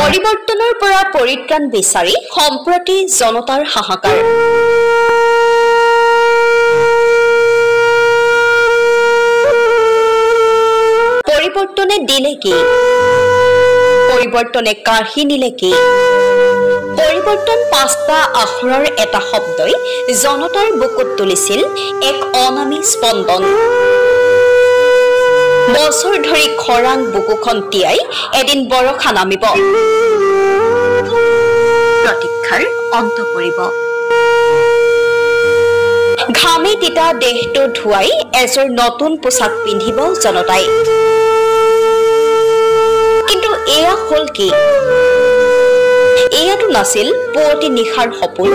পৰিৱৰ্তনৰ পৰা পৰিত্ৰাণ বিচাৰি সম্প্ৰতি জনতাৰ হাহাকাৰ। পৰিৱৰ্তনে দিলে কি? পৰিৱৰ্তনে কাঢ়ি নিলে কি? পৰিৱৰ্তন পাঁচটা আখৰৰ এটা শব্দই জনতাৰ বুকুত তুলিছিল এক অনামী স্পন্দন। বছৰ ধৰি খৰাং বুকুখন তিয়াই এদিন বৰষা নামিব, প্ৰতীক্ষাৰ অন্ত পৰিব। ঘামে তিতা দেহটো ধুৱাই এযোৰ নতুন পোছাক পিন্ধিব জনতাই। কিন্তু এয়া হল কি? এয়াটো নাছিল পুৱতি নিশাৰ সপোন,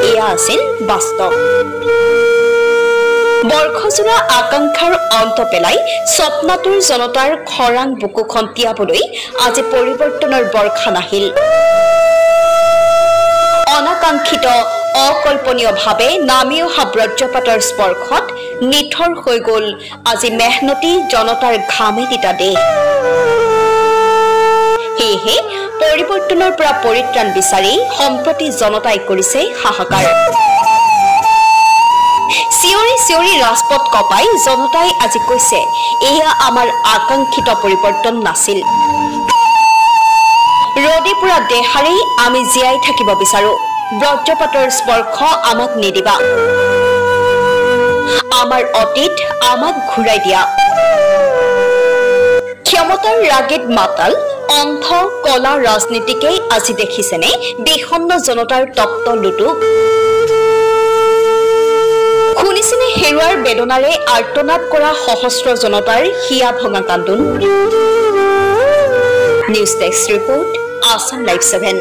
এয়া আছিল বাস্তৱ। বৰ্ষজোৰা আকাংক্ষাৰ অন্ত পেলাই স্বপ্নাতুৰ জনতাৰ খৰাং বুকুখন তিয়াবলৈ আজি পৰিৱৰ্তনৰ বৰ্ষা নাহিল। অনাকাংক্ষিত অকল্পনীয়ভাৱে নামি অহা বজ্ৰপাতৰ স্পৰ্শত নিথৰ হৈ গল আজি মেহনতি জনতাৰ ঘামে তিতা দেহ। সেয়েহে পৰিৱৰ্তনৰ পৰা পৰিত্ৰাণ বিচাৰি সম্প্ৰতি জনতাই কৰিছে হাহাকাৰ। চিঞৰি চিঞৰি ৰাজপথ কপাই জনতাই আজি কৈছে, এয়া আমাৰ আকাংক্ষিত পৰিৱৰ্তন নাছিল। ৰদে পুৰা দেহাৰেই আমি জীয়াই থাকিব বিচাৰো, বজ্ৰপাতৰ স্পৰ্শ আমাক নিদিবা। আমাৰ অতীত আমাক ঘূৰাই দিয়া। ক্ষমতাৰ ৰাগেত মাতাল অন্ধ কলা ৰাজনীতিকেই আজি দেখিছেনে বিষণ্ণ জনতাৰ তপ্ত লুটুক? শুনিছেনে হেৰুৱাৰ বেদনাৰে আৰ্তনাদ কৰা সহস্ৰ জনতাৰ হিয়া ভঙা কান্দোন? News desk report, Assam live 7।